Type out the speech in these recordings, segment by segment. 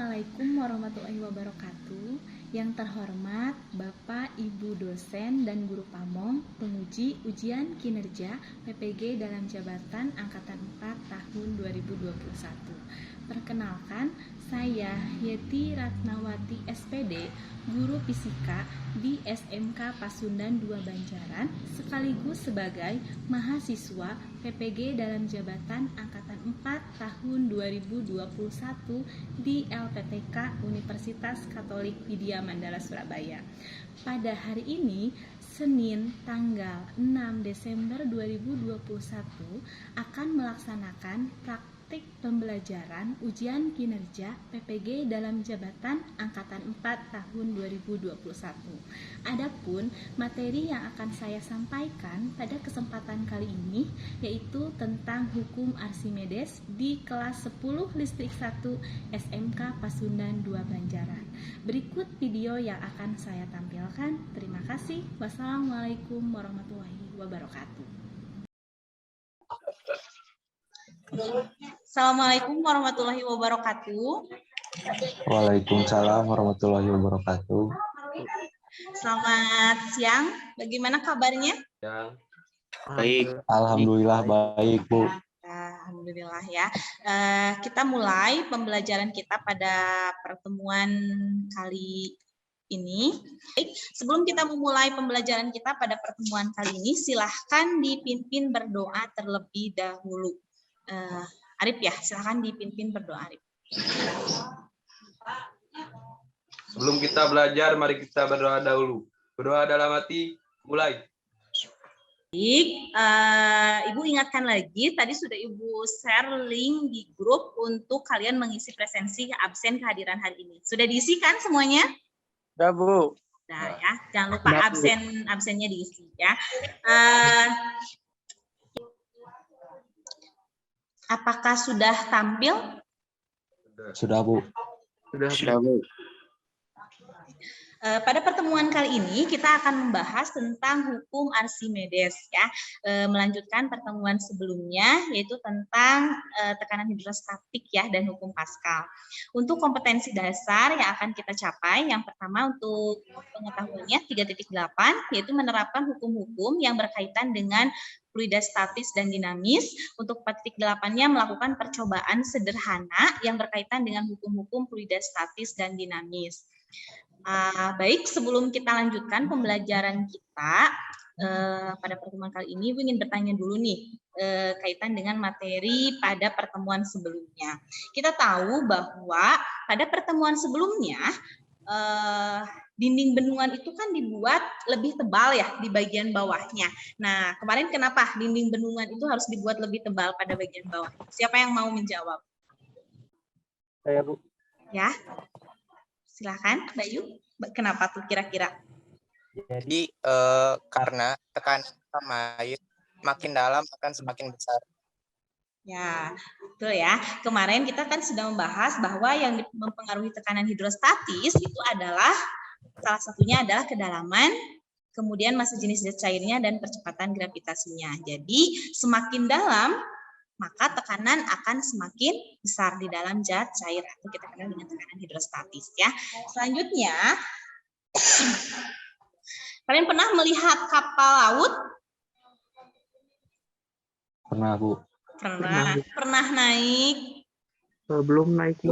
Assalamualaikum warahmatullahi wabarakatuh. Yang terhormat Bapak, Ibu dosen dan guru pamong, penguji ujian kinerja PPG dalam jabatan Angkatan 4 tahun 2021. Perkenalkan, saya Yeti Ratnawati SPD, guru fisika di SMK Pasundan 2 Banjaran, sekaligus sebagai mahasiswa PPG dalam jabatan Angkatan 4 tahun 2021 di LPTK Universitas Katolik Widya Mandala Surabaya. Pada hari ini, Senin tanggal 6 Desember 2021 akan melaksanakan praktik pembelajaran ujian kinerja PPG dalam jabatan Angkatan 4 tahun 2021. Adapun materi yang akan saya sampaikan pada kesempatan kali ini yaitu tentang hukum Archimedes di kelas 10 Listrik 1 SMK Pasundan 2 Banjaran. Berikut video yang akan saya tampilkan. Terima kasih. Wassalamualaikum warahmatullahi wabarakatuh. Assalamualaikum warahmatullahi wabarakatuh. Waalaikumsalam warahmatullahi wabarakatuh. Selamat siang. Bagaimana kabarnya? Baik. Alhamdulillah baik, Bu. Alhamdulillah ya. Kita mulai pembelajaran kita pada pertemuan kali ini. Baik, sebelum kita memulai pembelajaran kita pada pertemuan kali ini, silahkan dipimpin berdoa terlebih dahulu. Arif ya, silahkan dipimpin berdoa Arif. Sebelum kita belajar, mari kita berdoa dahulu. Berdoa dalam hati, mulai. Baik, Ibu ingatkan lagi, tadi sudah Ibu share link di grup untuk kalian mengisi presensi absen kehadiran hari ini. Sudah diisikan semuanya? Sudah, Bu. Nah ya, jangan lupa absennya diisi ya. Apakah sudah tampil? Sudah, Bu. Sudah, Bu. Pada pertemuan kali ini kita akan membahas tentang hukum Archimedes ya, melanjutkan pertemuan sebelumnya yaitu tentang tekanan hidrostatik ya dan hukum Pascal. Untuk kompetensi dasar yang akan kita capai, yang pertama untuk pengetahuannya 3.8 yaitu menerapkan hukum-hukum yang berkaitan dengan fluida statis dan dinamis. Untuk 4.8-nya melakukan percobaan sederhana yang berkaitan dengan hukum-hukum fluida statis dan dinamis. Baik, sebelum kita lanjutkan pembelajaran kita pada pertemuan kali ini, ingin bertanya dulu nih kaitan dengan materi pada pertemuan sebelumnya. Kita tahu bahwa pada pertemuan sebelumnya dinding bendungan itu kan dibuat lebih tebal ya di bagian bawahnya. Nah, kemarin kenapa dinding bendungan itu harus dibuat lebih tebal pada bagian bawah? Siapa yang mau menjawab? Saya, Bu. Ya. Silakan, Mbak Yu. Kenapa tuh kira-kira? Jadi karena tekanan air makin dalam akan semakin besar. Ya, betul ya. Kemarin kita kan sudah membahas bahwa yang mempengaruhi tekanan hidrostatis itu adalah salah satunya adalah kedalaman, kemudian massa jenis zat cairnya dan percepatan gravitasinya. Jadi semakin dalam maka tekanan akan semakin besar di dalam zat cair atau kita kenal dengan tekanan hidrostatis ya. Selanjutnya, kalian pernah melihat kapal laut? Pernah, Bu. Pernah naik? Belum naik.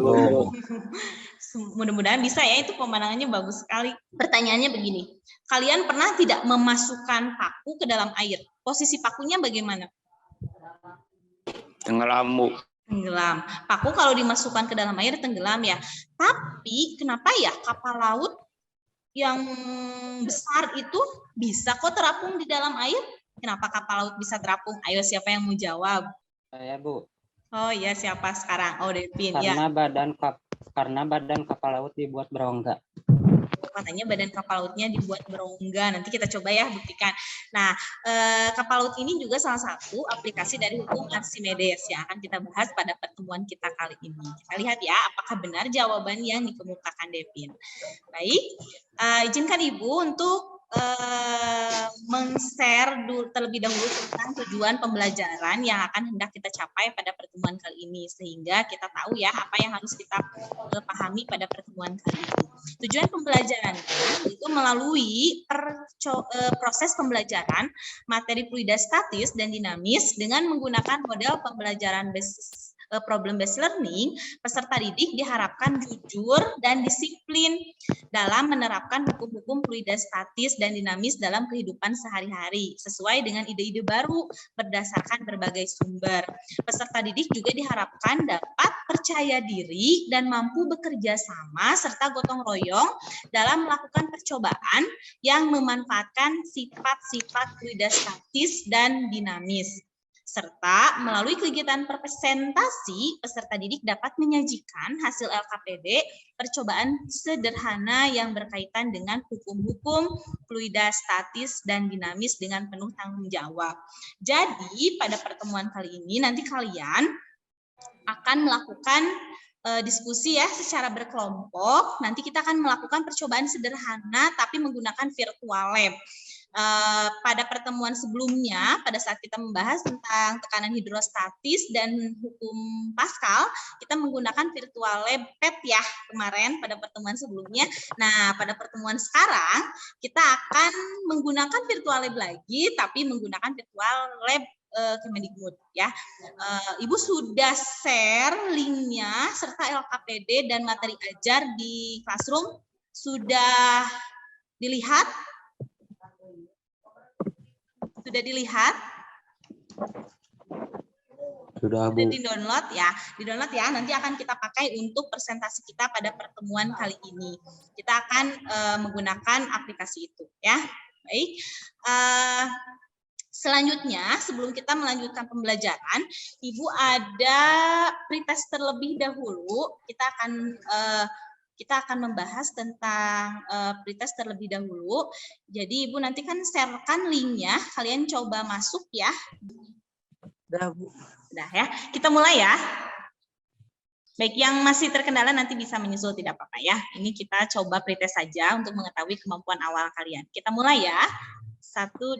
Mudah-mudahan bisa ya, itu pemandangannya bagus sekali. Pertanyaannya begini, kalian pernah tidak memasukkan paku ke dalam air? Posisi pakunya bagaimana? Tenggelam, Bu. Tenggelam. Paku kalau dimasukkan ke dalam air tenggelam ya. Tapi kenapa ya kapal laut yang besar itu bisa kok terapung di dalam air? Kenapa kapal laut bisa terapung? Ayo siapa yang mau jawab? Saya, Bu. Oh iya, siapa sekarang? Oh Devin Karena ya. Karena badan kapal laut dibuat berongga. Katanya badan kapal lautnya dibuat berongga. Nanti kita coba ya buktikan. Nah, kapal laut ini juga salah satu aplikasi dari hukum Archimedes yang akan kita bahas pada pertemuan kita kali ini. Kita lihat ya, apakah benar jawaban yang dikemukakan Devin. Baik, izinkan Ibu untuk men-share terlebih dahulu tentang tujuan pembelajaran yang akan hendak kita capai pada pertemuan kali ini, sehingga kita tahu ya apa yang harus kita pahami pada pertemuan kali ini. Tujuan pembelajaran itu melalui proses pembelajaran materi fluida statis dan dinamis dengan menggunakan model pembelajaran problem based learning. Peserta didik diharapkan jujur dan disiplin dalam menerapkan hukum-hukum fluida statis dan dinamis dalam kehidupan sehari-hari sesuai dengan ide-ide baru berdasarkan berbagai sumber. Peserta didik juga diharapkan dapat percaya diri dan mampu bekerja sama serta gotong royong dalam melakukan percobaan yang memanfaatkan sifat-sifat fluida statis dan dinamis. Serta melalui kegiatan presentasi, peserta didik dapat menyajikan hasil LKPD percobaan sederhana yang berkaitan dengan hukum-hukum fluida statis dan dinamis dengan penuh tanggung jawab. Jadi pada pertemuan kali ini nanti kalian akan melakukan diskusi ya secara berkelompok. Nanti kita akan melakukan percobaan sederhana tapi menggunakan virtual lab. Pada pertemuan sebelumnya, pada saat kita membahas tentang tekanan hidrostatis dan hukum Pascal, kita menggunakan virtual lab PET ya kemarin pada pertemuan sebelumnya. Nah, pada pertemuan sekarang kita akan menggunakan virtual lab lagi, tapi menggunakan virtual lab Kemendikbud ya. Ibu sudah share linknya serta LKPD dan materi ajar di Classroom. Sudah dilihat? Sudah dilihat? Sudah, Bu. Sudah di-download ya. Di-download ya. Nanti akan kita pakai untuk presentasi kita pada pertemuan kali ini. Kita akan menggunakan aplikasi itu ya. Baik. Selanjutnya, sebelum kita melanjutkan pembelajaran, Ibu ada pretest terlebih dahulu. Kita akan membahas tentang pretest terlebih dahulu. Jadi Ibu nanti kan sharekan linknya, kalian coba masuk ya. Udah, Bu. Udah ya, kita mulai ya. Baik, yang masih terkendala nanti bisa menyusul, tidak apa-apa ya. Ini kita coba pretest saja untuk mengetahui kemampuan awal kalian. Kita mulai ya. 1, 2,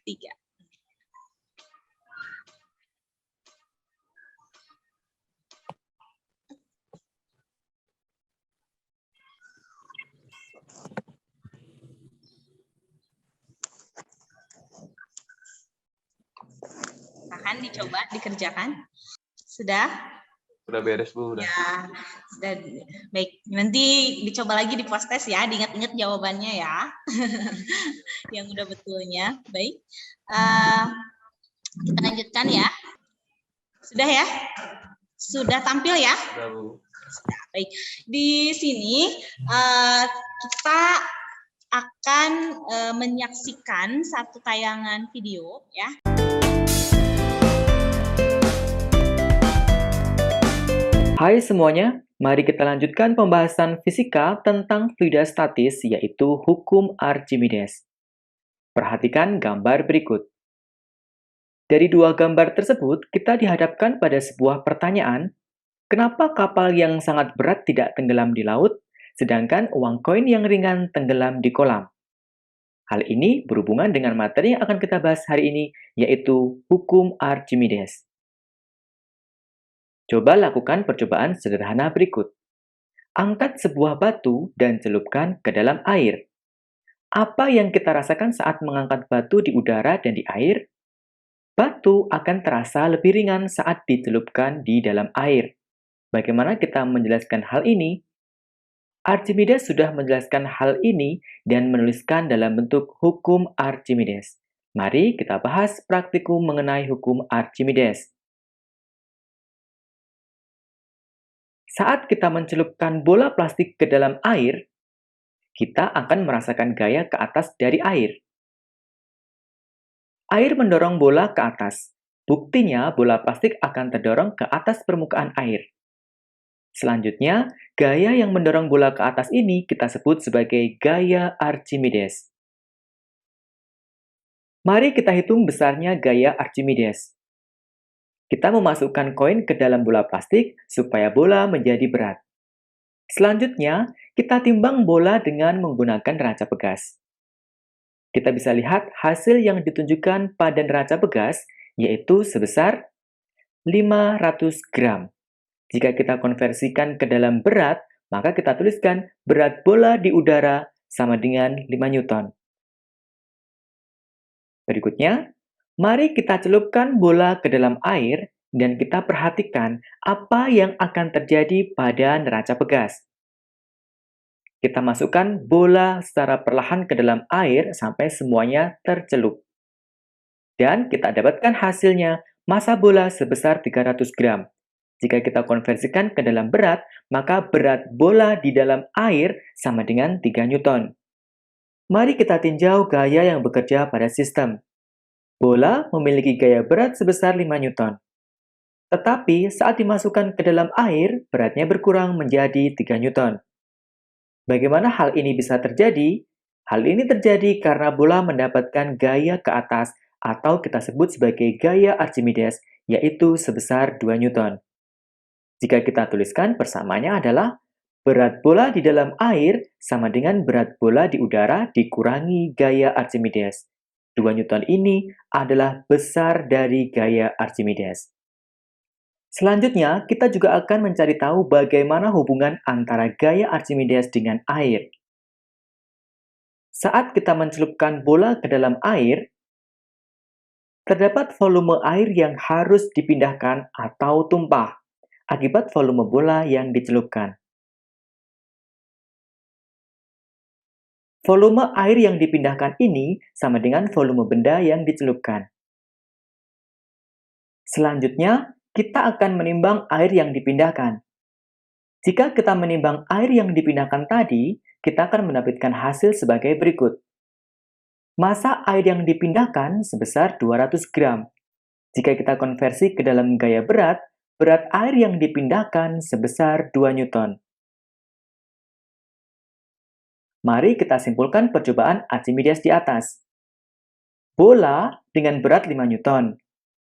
3. Tahan, dicoba, dikerjakan. Sudah? Udah beres, Bu. Udah. Ya, sudah. Baik, nanti dicoba lagi di post test ya, diingat-ingat jawabannya ya. Yang udah betulnya. Baik. Kita lanjutkan ya. Sudah ya? Sudah tampil ya? Udah, Bu. Sudah. Baik. Di sini kita akan menyaksikan satu tayangan video ya. Hai semuanya, mari kita lanjutkan pembahasan fisika tentang fluida statis, yaitu hukum Archimedes. Perhatikan gambar berikut. Dari dua gambar tersebut, kita dihadapkan pada sebuah pertanyaan, kenapa kapal yang sangat berat tidak tenggelam di laut, sedangkan uang koin yang ringan tenggelam di kolam? Hal ini berhubungan dengan materi yang akan kita bahas hari ini, yaitu hukum Archimedes. Coba lakukan percobaan sederhana berikut. Angkat sebuah batu dan celupkan ke dalam air. Apa yang kita rasakan saat mengangkat batu di udara dan di air? Batu akan terasa lebih ringan saat dicelupkan di dalam air. Bagaimana kita menjelaskan hal ini? Archimedes sudah menjelaskan hal ini dan menuliskan dalam bentuk hukum Archimedes. Mari kita bahas praktikum mengenai hukum Archimedes. Saat kita mencelupkan bola plastik ke dalam air, kita akan merasakan gaya ke atas dari air. Air mendorong bola ke atas. Buktinya, bola plastik akan terdorong ke atas permukaan air. Selanjutnya, gaya yang mendorong bola ke atas ini kita sebut sebagai gaya Archimedes. Mari kita hitung besarnya gaya Archimedes. Kita memasukkan koin ke dalam bola plastik supaya bola menjadi berat. Selanjutnya, kita timbang bola dengan menggunakan neraca pegas. Kita bisa lihat hasil yang ditunjukkan pada neraca pegas, yaitu sebesar 500 gram. Jika kita konversikan ke dalam berat, maka kita tuliskan berat bola di udara sama dengan 5 Newton. Berikutnya, mari kita celupkan bola ke dalam air dan kita perhatikan apa yang akan terjadi pada neraca pegas. Kita masukkan bola secara perlahan ke dalam air sampai semuanya tercelup. Dan kita dapatkan hasilnya, massa bola sebesar 300 gram. Jika kita konversikan ke dalam berat, maka berat bola di dalam air sama dengan 3 Newton. Mari kita tinjau gaya yang bekerja pada sistem. Bola memiliki gaya berat sebesar 5 Newton. Tetapi saat dimasukkan ke dalam air, beratnya berkurang menjadi 3 Newton. Bagaimana hal ini bisa terjadi? Hal ini terjadi karena bola mendapatkan gaya ke atas atau kita sebut sebagai gaya Archimedes, yaitu sebesar 2 Newton. Jika kita tuliskan persamaannya adalah berat bola di dalam air sama dengan berat bola di udara dikurangi gaya Archimedes. 2 Newton ini adalah besar dari gaya Archimedes. Selanjutnya, kita juga akan mencari tahu bagaimana hubungan antara gaya Archimedes dengan air. Saat kita mencelupkan bola ke dalam air, terdapat volume air yang harus dipindahkan atau tumpah akibat volume bola yang dicelupkan. Volume air yang dipindahkan ini sama dengan volume benda yang dicelupkan. Selanjutnya, kita akan menimbang air yang dipindahkan. Jika kita menimbang air yang dipindahkan tadi, kita akan mendapatkan hasil sebagai berikut. Massa air yang dipindahkan sebesar 200 gram. Jika kita konversi ke dalam gaya berat, berat air yang dipindahkan sebesar 2 Newton. Mari kita simpulkan percobaan Archimedes di atas. Bola dengan berat 5 Newton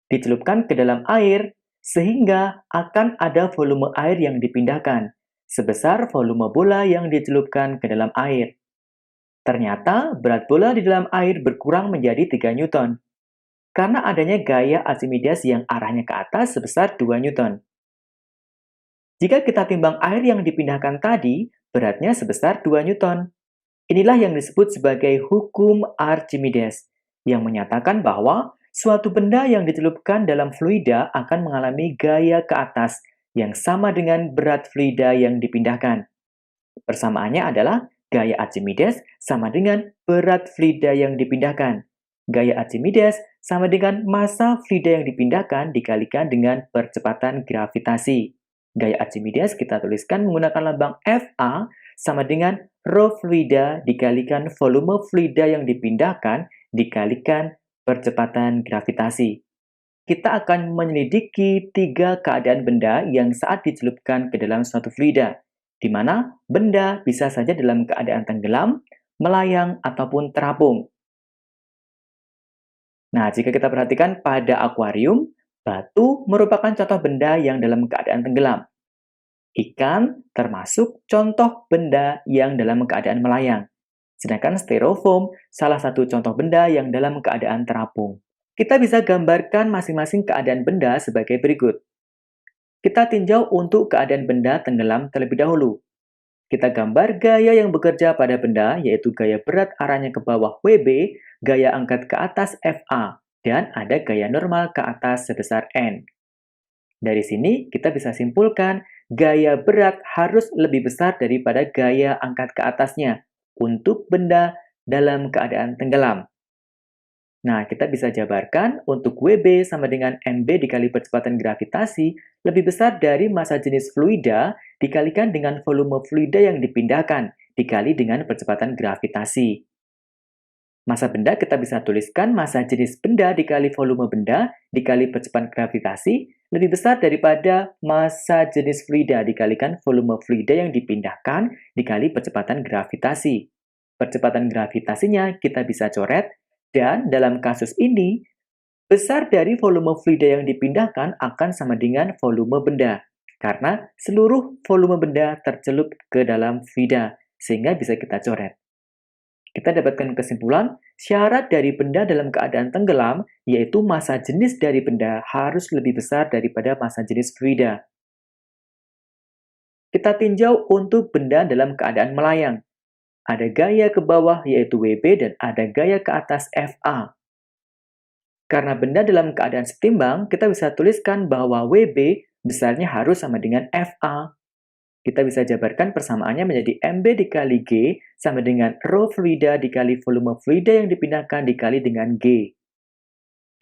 dicelupkan ke dalam air sehingga akan ada volume air yang dipindahkan sebesar volume bola yang dicelupkan ke dalam air. Ternyata berat bola di dalam air berkurang menjadi 3 Newton karena adanya gaya Archimedes yang arahnya ke atas sebesar 2 Newton. Jika kita timbang air yang dipindahkan tadi, beratnya sebesar 2 Newton. Inilah yang disebut sebagai hukum Archimedes, yang menyatakan bahwa suatu benda yang dicelupkan dalam fluida akan mengalami gaya ke atas yang sama dengan berat fluida yang dipindahkan. Persamaannya adalah gaya Archimedes sama dengan berat fluida yang dipindahkan. Gaya Archimedes sama dengan massa fluida yang dipindahkan dikalikan dengan percepatan gravitasi. Gaya Archimedes kita tuliskan menggunakan lambang Fa sama dengan rho fluida dikalikan volume fluida yang dipindahkan dikalikan percepatan gravitasi. Kita akan menyelidiki 3 keadaan benda yang saat dicelupkan ke dalam suatu fluida, di mana benda bisa saja dalam keadaan tenggelam, melayang, ataupun terapung. Nah, jika kita perhatikan pada akuarium, batu merupakan contoh benda yang dalam keadaan tenggelam. Ikan termasuk contoh benda yang dalam keadaan melayang. Sedangkan styrofoam salah satu contoh benda yang dalam keadaan terapung. Kita bisa gambarkan masing-masing keadaan benda sebagai berikut. Kita tinjau untuk keadaan benda tenggelam terlebih dahulu. Kita gambar gaya yang bekerja pada benda, yaitu gaya berat arahnya ke bawah WB, gaya angkat ke atas FA, dan ada gaya normal ke atas sebesar N. Dari sini, kita bisa simpulkan gaya berat harus lebih besar daripada gaya angkat ke atasnya untuk benda dalam keadaan tenggelam. Nah, kita bisa jabarkan untuk WB sama dengan MB dikali percepatan gravitasi lebih besar dari massa jenis fluida dikalikan dengan volume fluida yang dipindahkan dikali dengan percepatan gravitasi. Massa benda kita bisa tuliskan massa jenis benda dikali volume benda dikali percepatan gravitasi lebih besar daripada massa jenis fluida dikalikan volume fluida yang dipindahkan dikali percepatan gravitasi. Percepatan gravitasinya kita bisa coret. Dan dalam kasus ini, besar dari volume fluida yang dipindahkan akan sama dengan volume benda, karena seluruh volume benda tercelup ke dalam fluida, sehingga bisa kita coret. Kita dapatkan kesimpulan, syarat dari benda dalam keadaan tenggelam, yaitu massa jenis dari benda harus lebih besar daripada massa jenis fluida. Kita tinjau untuk benda dalam keadaan melayang. Ada gaya ke bawah yaitu WB dan ada gaya ke atas FA. Karena benda dalam keadaan setimbang, kita bisa tuliskan bahwa WB besarnya harus sama dengan FA. Kita bisa jabarkan persamaannya menjadi MB dikali G sama dengan rho fluida dikali volume fluida yang dipindahkan dikali dengan G.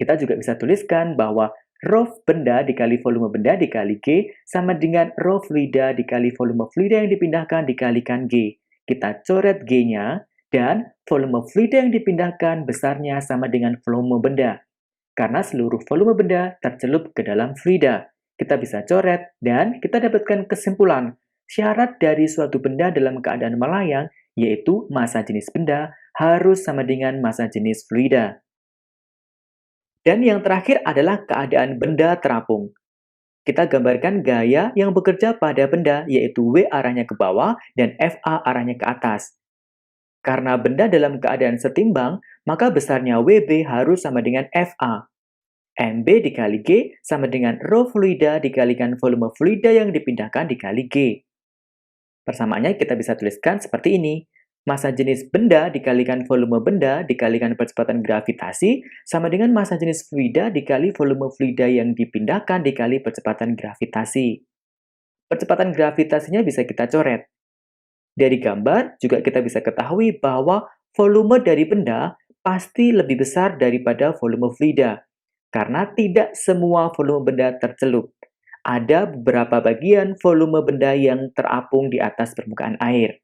Kita juga bisa tuliskan bahwa rho benda dikali volume benda dikali G sama dengan rho fluida dikali volume fluida yang dipindahkan dikalikan G. Kita coret G-nya, dan volume fluida yang dipindahkan besarnya sama dengan volume benda. Karena seluruh volume benda tercelup ke dalam fluida. Kita bisa coret, dan kita dapatkan kesimpulan. Syarat dari suatu benda dalam keadaan melayang, yaitu massa jenis benda, harus sama dengan massa jenis fluida. Dan yang terakhir adalah keadaan benda terapung. Kita gambarkan gaya yang bekerja pada benda, yaitu W arahnya ke bawah dan FA arahnya ke atas. Karena benda dalam keadaan setimbang, maka besarnya WB harus sama dengan FA. MB dikali G sama dengan rho fluida dikalikan volume fluida yang dipindahkan dikali G. Persamaannya kita bisa tuliskan seperti ini. Massa jenis benda dikalikan volume benda dikalikan percepatan gravitasi sama dengan massa jenis fluida dikali volume fluida yang dipindahkan dikali percepatan gravitasi. Percepatan gravitasinya bisa kita coret. Dari gambar juga kita bisa ketahui bahwa volume dari benda pasti lebih besar daripada volume fluida. Karena tidak semua volume benda tercelup. Ada beberapa bagian volume benda yang terapung di atas permukaan air.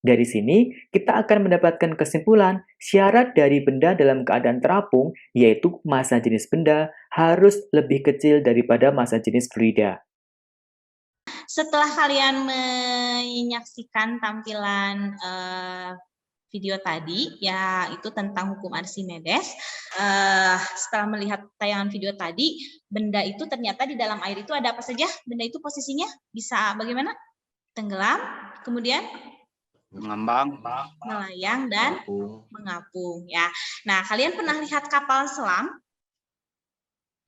Dari sini, kita akan mendapatkan kesimpulan syarat dari benda dalam keadaan terapung, yaitu massa jenis benda harus lebih kecil daripada massa jenis fluida. Setelah kalian menyaksikan tampilan video tadi, ya itu tentang hukum Archimedes. Setelah melihat tayangan video tadi, benda itu ternyata di dalam air itu ada apa saja? Benda itu posisinya bisa bagaimana? Tenggelam, kemudian Mengambang, melayang dan mengapung. Ya. Nah, kalian pernah lihat kapal selam?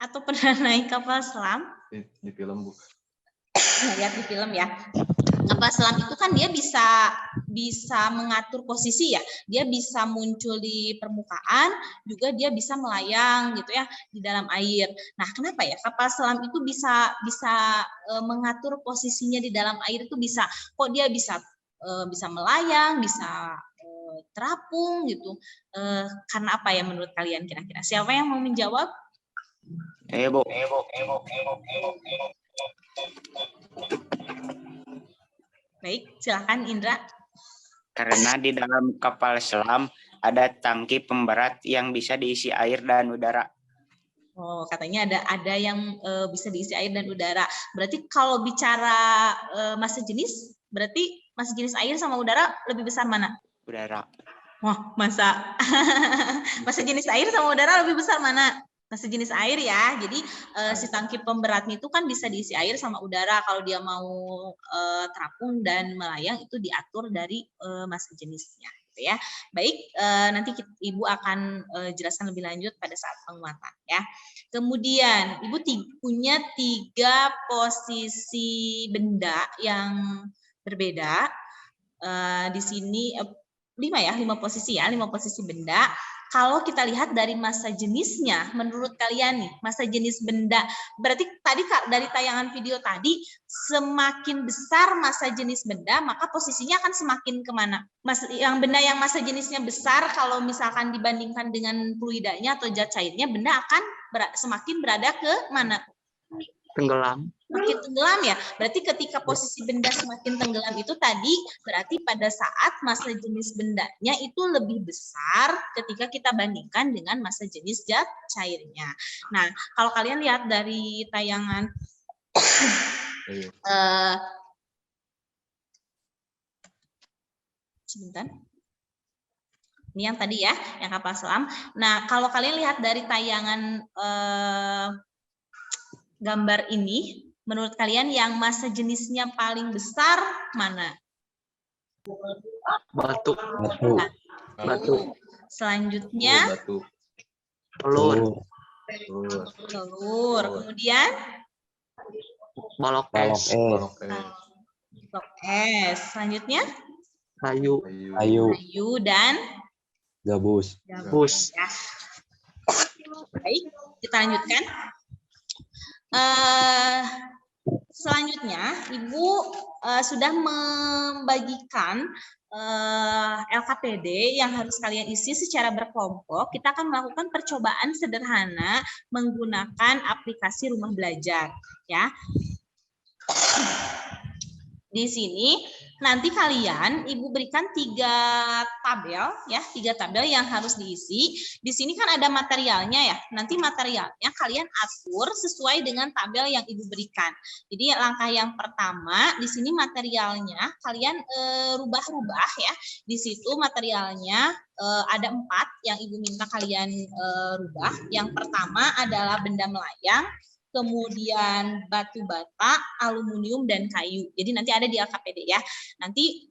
Atau pernah naik kapal selam? Di film, Bu. Lihat di film ya. Kapal selam itu kan dia bisa mengatur posisi ya. Dia bisa muncul di permukaan, juga dia bisa melayang gitu ya di dalam air. Nah, kenapa ya kapal selam itu bisa mengatur posisinya di dalam air itu bisa? Kok dia bisa melayang, bisa terapung gitu? Karena apa ya menurut kalian kira-kira? Siapa yang mau menjawab? Bu. Baik, silakan Indra. Karena di dalam kapal selam ada tangki pemberat yang bisa diisi air dan udara. Oh, katanya ada yang bisa diisi air dan udara. Berarti kalau bicara massa jenis, berarti massa jenis air sama udara lebih besar mana? Udara. Wah, massa jenis air sama udara lebih besar mana? Massa jenis air ya. Jadi si tangki pemberatnya itu kan bisa diisi air sama udara. Kalau dia mau terapung dan melayang itu diatur dari massa jenisnya. Gitu ya. Baik, nanti Ibu akan jelaskan lebih lanjut pada saat penguatan ya. Kemudian Ibu punya 3 posisi benda yang berbeda. Di sini 5 posisi ya, 5 posisi benda. Kalau kita lihat dari massa jenisnya, menurut kalian nih, massa jenis benda, berarti tadi dari tayangan video tadi, semakin besar massa jenis benda, maka posisinya akan semakin kemana? Yang benda yang massa jenisnya besar, kalau misalkan dibandingkan dengan fluidanya atau zat cairnya, benda akan semakin berada ke mana? Tenggelam. Semakin tenggelam ya. Berarti ketika posisi benda semakin tenggelam itu tadi berarti pada saat massa jenis bendanya itu lebih besar ketika kita bandingkan dengan massa jenis zat cairnya. Nah, kalau kalian lihat dari tayangan sebentar. Ini yang tadi ya, yang kapal selam. Nah, kalau kalian lihat dari tayangan gambar ini, menurut kalian yang massa jenisnya paling besar mana? Batu. Batu. Selanjutnya Batu. Telur. telur. Kemudian Balok Balok es. Balok blok es. Selanjutnya Kayu. Ayu, kayu dan gabus. Bus. ya. Baik, kita lanjutkan. Selanjutnya, Ibu sudah membagikan LKPD yang harus kalian isi secara berkelompok. Kita akan melakukan percobaan sederhana menggunakan aplikasi Rumah Belajar, ya. Di sini nanti kalian Ibu berikan 3 tabel ya, 3 tabel yang harus diisi. Di sini kan ada materialnya ya. Nanti materialnya kalian atur sesuai dengan tabel yang Ibu berikan. Jadi langkah yang pertama di sini materialnya kalian rubah-rubah ya. Di situ materialnya ada 4 yang Ibu minta kalian rubah. Yang pertama adalah benda melayang, kemudian batu bata, aluminium, dan kayu. Jadi nanti ada di LKPD ya. Nanti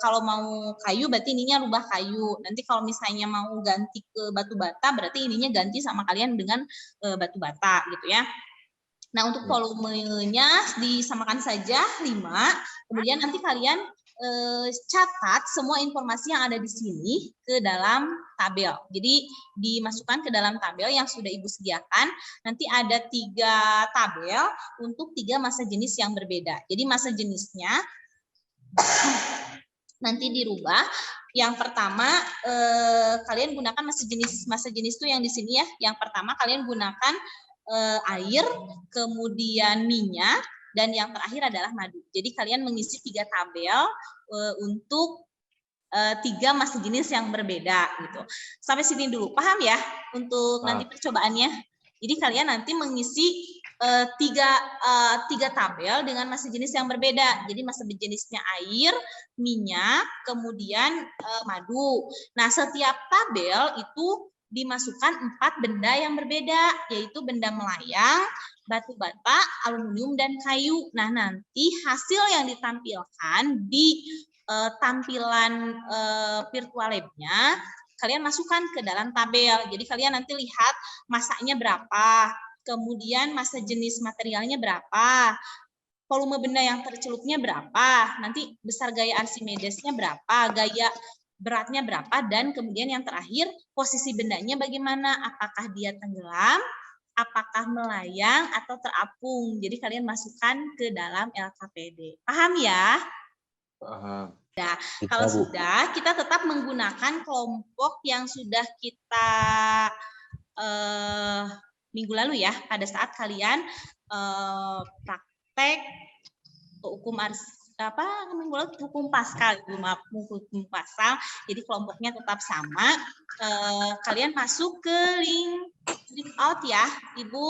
kalau mau kayu berarti ininya rubah kayu. Nanti kalau misalnya mau ganti ke batu bata berarti ininya ganti sama kalian dengan batu bata gitu ya. Nah untuk volumenya disamakan saja 5. Kemudian nanti kalian catat semua informasi yang ada di sini ke dalam tabel. Jadi dimasukkan ke dalam tabel yang sudah Ibu sediakan. Nanti ada 3 tabel untuk 3 masa jenis yang berbeda. Jadi masa jenisnya nanti dirubah. Yang pertama kalian gunakan masa jenis itu yang di sini ya. Yang pertama kalian gunakan air, kemudian minyak, dan yang terakhir adalah madu. Jadi kalian mengisi 3 tabel untuk 3 masa jenis yang berbeda gitu. Sampai sini dulu, paham ya untuk nanti percobaannya. Jadi kalian nanti mengisi 3 tabel dengan masa jenis yang berbeda. Jadi masa jenisnya air, minyak, kemudian madu. Nah setiap tabel itu dimasukkan 4 benda yang berbeda, yaitu benda melayang, batu bata, aluminium, dan kayu. Nah, nanti hasil yang ditampilkan di tampilan virtual lab-nya, kalian masukkan ke dalam tabel. Jadi kalian nanti lihat masanya berapa, kemudian masa jenis materialnya berapa, volume benda yang tercelupnya berapa, nanti besar gaya Archimedesnya berapa, gaya beratnya berapa, dan kemudian yang terakhir posisi bendanya bagaimana, apakah dia tenggelam, apakah melayang atau terapung. Jadi kalian masukkan ke dalam LKPD. Paham ya? Paham. Nah, kalau sudah, kita tetap menggunakan kelompok yang sudah kita minggu lalu ya, pada saat kalian praktek hukum hukum Pascal, hukum Pascal. Jadi kelompoknya tetap sama. Kalian masuk ke link breakout ya, Ibu.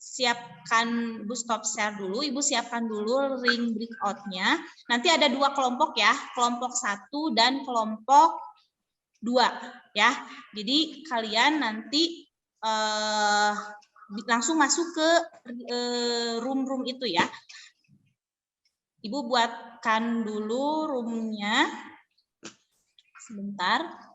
Siapkan, Ibu stop share dulu, Ibu siapkan dulu link breakout-nya. Nanti ada 2 kelompok ya, kelompok 1 dan kelompok 2 ya. Jadi kalian nanti langsung masuk ke room itu ya. Ibu buatkan dulu room-nya. Sebentar.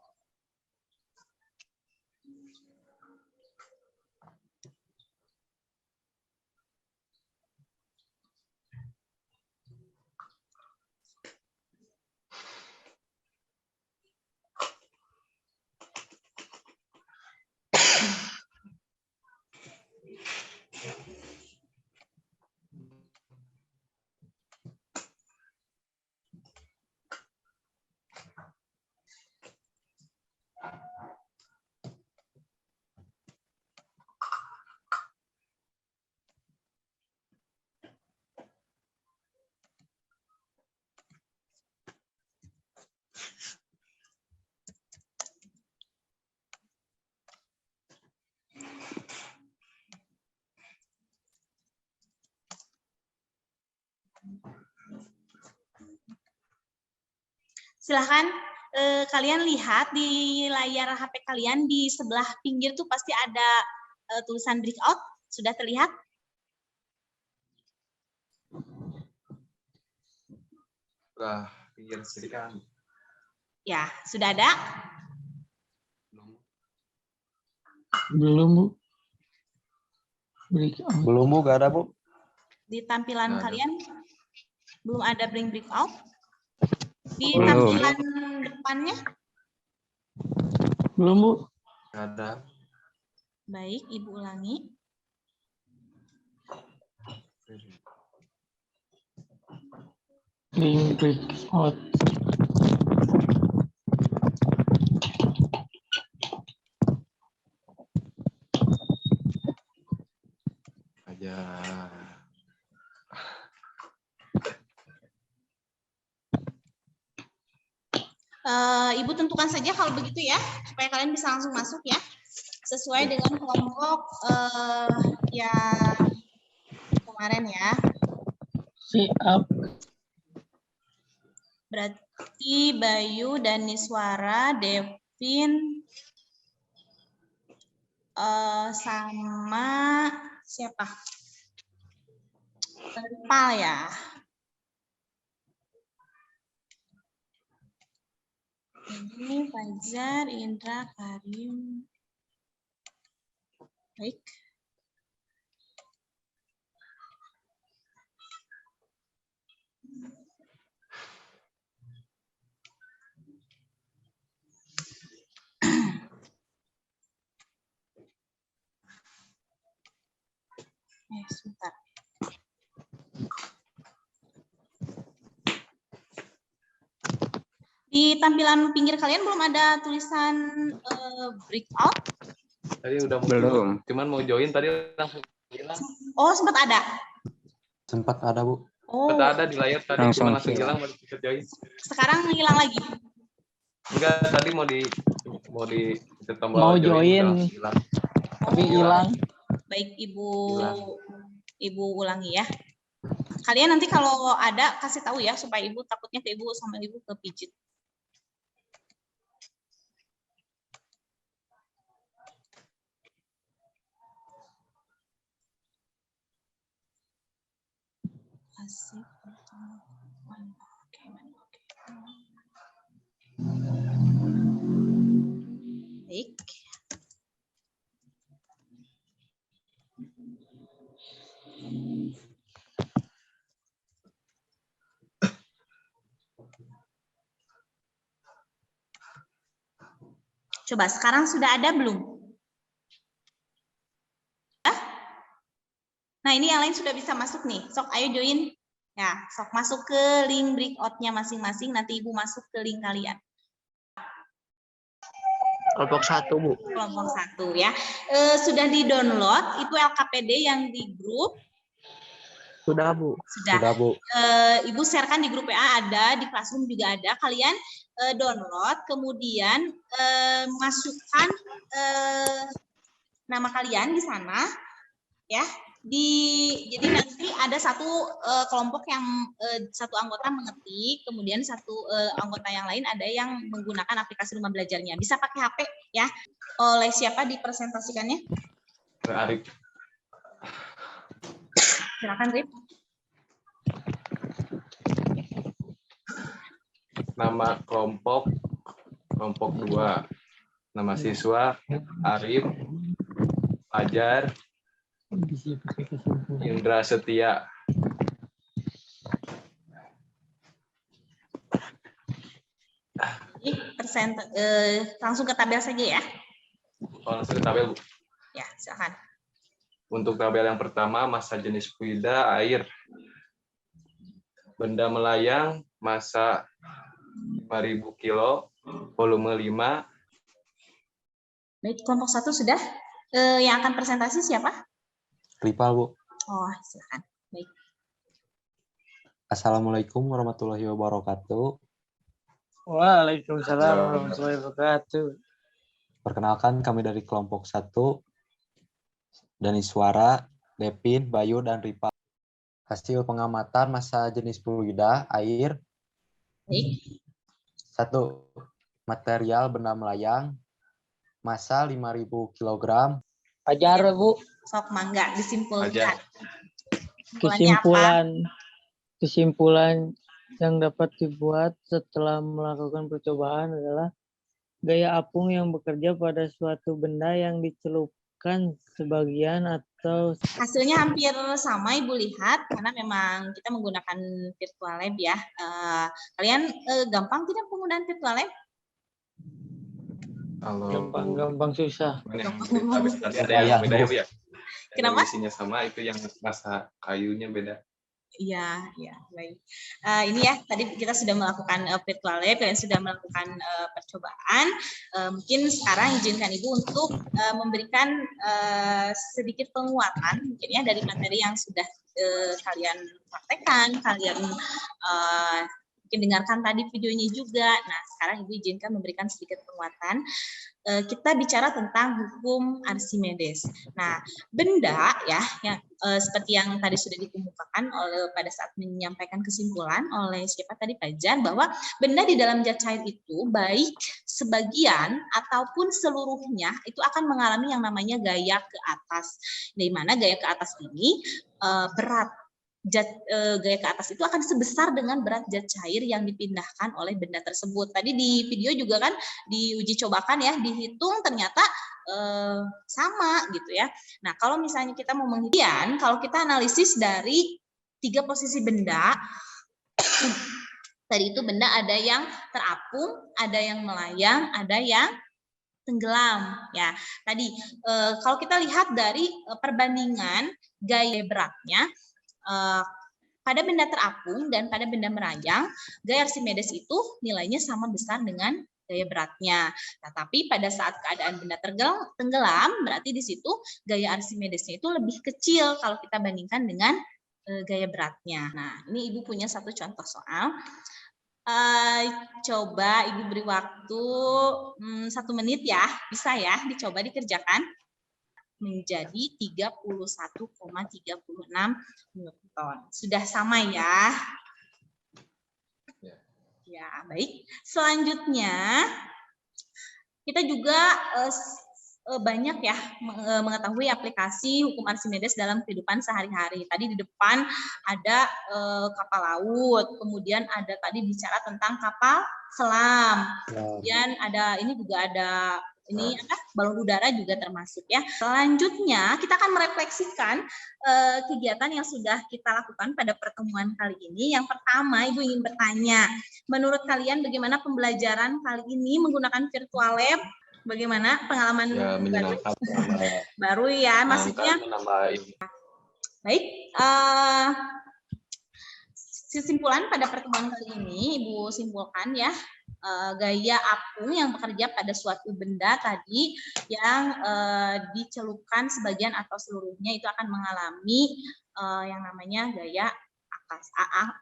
Silahkan kalian lihat di layar HP kalian di sebelah pinggir tuh pasti ada tulisan breakout. Sudah terlihat? Lah, pinggir sedikit. Ya, sudah ada? Belum, Bu. Break out. Belum Bu, gak ada Bu. Di tampilan Nggak ada. kalian belum ada bring breakout? Di Belum. tampilan depannya? Belum, Bu. Nggak ada. Baik, Ibu ulangi. Link break out. Aja. Ibu tentukan saja kalau begitu ya, supaya kalian bisa langsung masuk ya, sesuai dengan kelompok yang kemarin ya. Siap. Berarti Bayu dan Niswara, Devin, sama siapa? Ripal ya. Ini Fajar, Indra, Karim. Baik. Sebentar. Di tampilan pinggir kalian belum ada tulisan breakout? Tadi udah mau Belum. Cuman mau join tadi langsung hilang. Oh, sempat ada. Sempat ada Bu. Oh, Sempat ada di layar tadi Langsung cuma langsung hilang. hilang baru bisa join. sekarang hilang lagi. Enggak, tadi mau di tombol Mau udah join. langsung hilang. Tapi hilang. Baik, Ibu Hilang. Ibu ulangi ya. Kalian nanti kalau ada kasih tahu ya, supaya Ibu takutnya ke Ibu sama Ibu kepijit. Asik. Baik. Coba sekarang sudah ada belum? Hah? Nah, ini yang lain sudah bisa masuk nih. Sok ayo join. Ya, sok masuk ke link breakout-nya masing-masing. Nanti Ibu masuk ke link kalian. Kelompok 1, Bu. Kelompok 1 ya. Sudah di-download itu LKPD yang di grup? Sudah, Bu. Sudah. Sudah Bu. Ibu sharekan di grup WA ada, di Classroom juga ada. Kalian download, kemudian masukkan nama kalian di sana, ya. Jadi nanti ada satu kelompok yang satu anggota mengetik, kemudian satu anggota yang lain ada yang menggunakan aplikasi rumah belajarnya. Bisa pakai HP ya. Oleh siapa dipresentasikannya? Arif. Silakan, Rip. Nama kelompok 2. Nama siswa Arif, Fajar, Indra Setia. Langsung ke tabel saja ya. Langsung ke tabel, Bu. Ya, silakan. Untuk tabel yang pertama, massa jenis fluida air. Benda melayang, massa 5.000 kilo, volume 5. Baik, kelompok 1 sudah. Yang akan presentasi siapa? Ripal Bu. Oh, silakan. Baik. Assalamualaikum warahmatullahi wabarakatuh. Waalaikumsalam warahmatullahi wabarakatuh. Perkenalkan kami dari kelompok 1. Daniswara, Devin, Bayu, dan Ripal. Hasil pengamatan massa jenis fluida air. Baik. 1. Material benda melayang. Massa 5.000 kg. Ajar, Bu. Sok mangga disimpulkan. Ajar. Kesimpulannya apa? Kesimpulan yang dapat dibuat setelah melakukan percobaan adalah gaya apung yang bekerja pada suatu benda yang dicelupkan sebagian atau Hasilnya hampir sama Ibu lihat karena memang kita menggunakan virtual lab ya. Kalian gampang tidak penggunaan virtual lab? Kalau gampang susah. ada yang beda ya, Bu ya. Kenapa? Yang isinya sama, itu yang rasa kayunya beda. Iya, baik. Ini ya, tadi kita sudah melakukan virtual lab, kalian sudah melakukan percobaan. Mungkin sekarang izinkan Ibu untuk memberikan sedikit penguatan, mungkin ya dari materi yang sudah kalian praktekkan, kalian mungkin dengarkan tadi videonya juga. Nah, sekarang Ibu izinkan memberikan sedikit penguatan. Kita bicara tentang hukum Archimedes. Nah, benda ya, yang seperti yang tadi sudah dikemukakan oleh pada saat menyampaikan kesimpulan oleh siapa tadi Fajar, bahwa benda di dalam zat cair itu baik sebagian ataupun seluruhnya itu akan mengalami yang namanya gaya ke atas. Di mana gaya ke atas ini berat. Gaya ke atas itu akan sebesar dengan berat zat cair yang dipindahkan oleh benda tersebut. Tadi di video juga kan diuji cobakan ya, dihitung ternyata sama gitu ya. Nah, kalau misalnya kita mau menghitung, kalau kita analisis dari 3 posisi benda, tadi itu benda ada yang terapung, ada yang melayang, ada yang tenggelam ya. Tadi kalau kita lihat dari perbandingan gaya beratnya, pada benda terapung dan pada benda melayang, gaya Archimedes itu nilainya sama besar dengan gaya beratnya. Nah, tapi pada saat keadaan benda tenggelam, berarti di situ gaya Archimedesnya itu lebih kecil kalau kita bandingkan dengan gaya beratnya. Nah, ini Ibu punya satu contoh soal. Coba Ibu beri waktu 1 menit ya, bisa ya, dicoba dikerjakan. Menjadi 31,36 Newton. Sudah sama ya? Ya, baik. Selanjutnya, kita juga banyak ya mengetahui aplikasi hukum Archimedes dalam kehidupan sehari-hari. Tadi di depan ada kapal laut, kemudian ada tadi bicara tentang kapal selam. Kemudian ada ini juga ada ini balon udara juga termasuk ya. Selanjutnya kita akan merefleksikan kegiatan yang sudah kita lakukan pada pertemuan kali ini. Yang pertama, Ibu ingin bertanya, menurut kalian bagaimana pembelajaran kali ini menggunakan virtual lab? Bagaimana pengalaman Ya, menyenangkan. baru ya, maksudnya. Baik, kesimpulan pada pertemuan kali ini Ibu simpulkan ya, gaya apung yang bekerja pada suatu benda tadi yang dicelupkan sebagian atau seluruhnya itu akan mengalami yang namanya gaya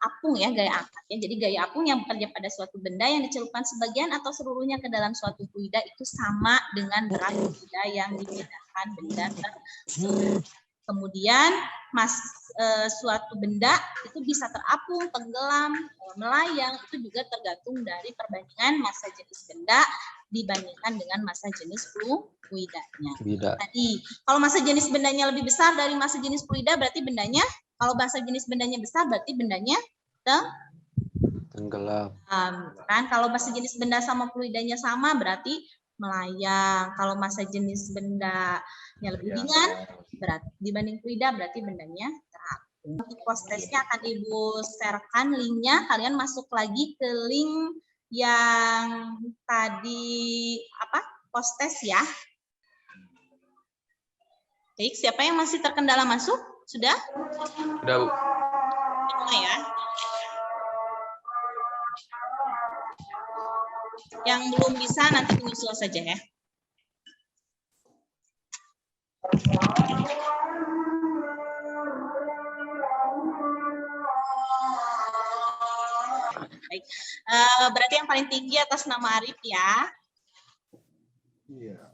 apung ya, gaya angkat ya. Jadi gaya apung yang bekerja pada suatu benda yang dicelupkan sebagian atau seluruhnya ke dalam suatu fluida itu sama dengan berat fluida yang dipindahkan benda tersebut. Kemudian suatu benda itu bisa terapung, tenggelam, melayang, itu juga tergantung dari perbandingan massa jenis benda dibandingkan dengan massa jenis fluidanya. Tadi, kalau massa jenis bendanya lebih besar dari massa jenis fluida, berarti bendanya, kalau massa jenis bendanya besar, berarti bendanya tenggelam. Kan, kalau massa jenis benda sama fluidanya sama, berarti melayang. Kalau massa jenis bendanya lebih ringan berat dibanding fluida, berarti bendanya terapung. Untuk post-testnya akan Ibu sharekan linknya. Kalian masuk lagi ke link yang tadi post-test ya. Baik, siapa yang masih terkendala masuk? Sudah? Sudah, Bu. Mulai ya. Yang belum bisa nanti menyusul saja ya. Baik. Berarti yang paling tinggi atas nama Arif ya. Iya.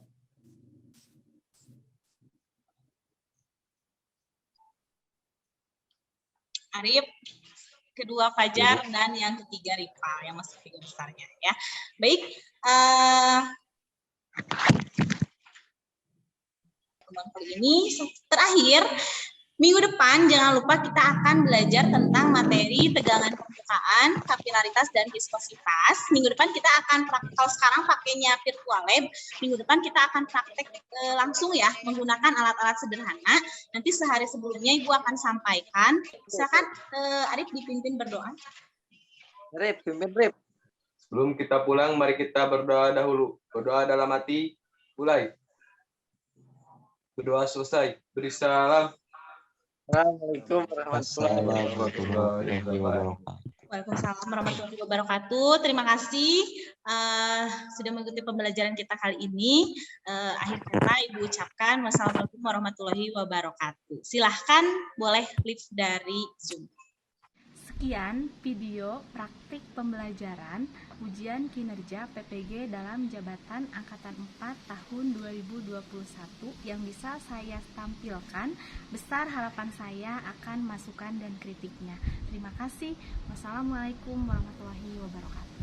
Arif, kedua Fajar, dan yang ketiga Rifa yang masuk tiga besarnya ya. Baik. Kali ini terakhir Minggu depan jangan lupa kita akan belajar tentang materi tegangan permukaan, kapilaritas, dan viskositas. Minggu depan kita akan kalau sekarang pakainya virtual lab, minggu depan kita akan praktek langsung ya menggunakan alat-alat sederhana. Nanti sehari sebelumnya Ibu akan sampaikan. Silakan Arif dipimpin berdoa. Rip, pimpin Rip. Sebelum kita pulang, mari kita berdoa dahulu. Berdoa dalam hati, mulai. Berdoa selesai. Beri salam. Assalamualaikum warahmatullahi wabarakatuh. Waalaikumsalam warahmatullahi wabarakatuh. Terima kasih sudah mengikuti pembelajaran kita kali ini. Akhir kata Ibu ucapkan wassalamualaikum warahmatullahi wabarakatuh. Silahkan boleh live dari Zoom. Sekian video praktik pembelajaran ujian kinerja PPG dalam jabatan Angkatan 4 tahun 2021 yang bisa saya tampilkan. Besar harapan saya akan masukan dan kritiknya. Terima kasih. Wassalamualaikum warahmatullahi wabarakatuh.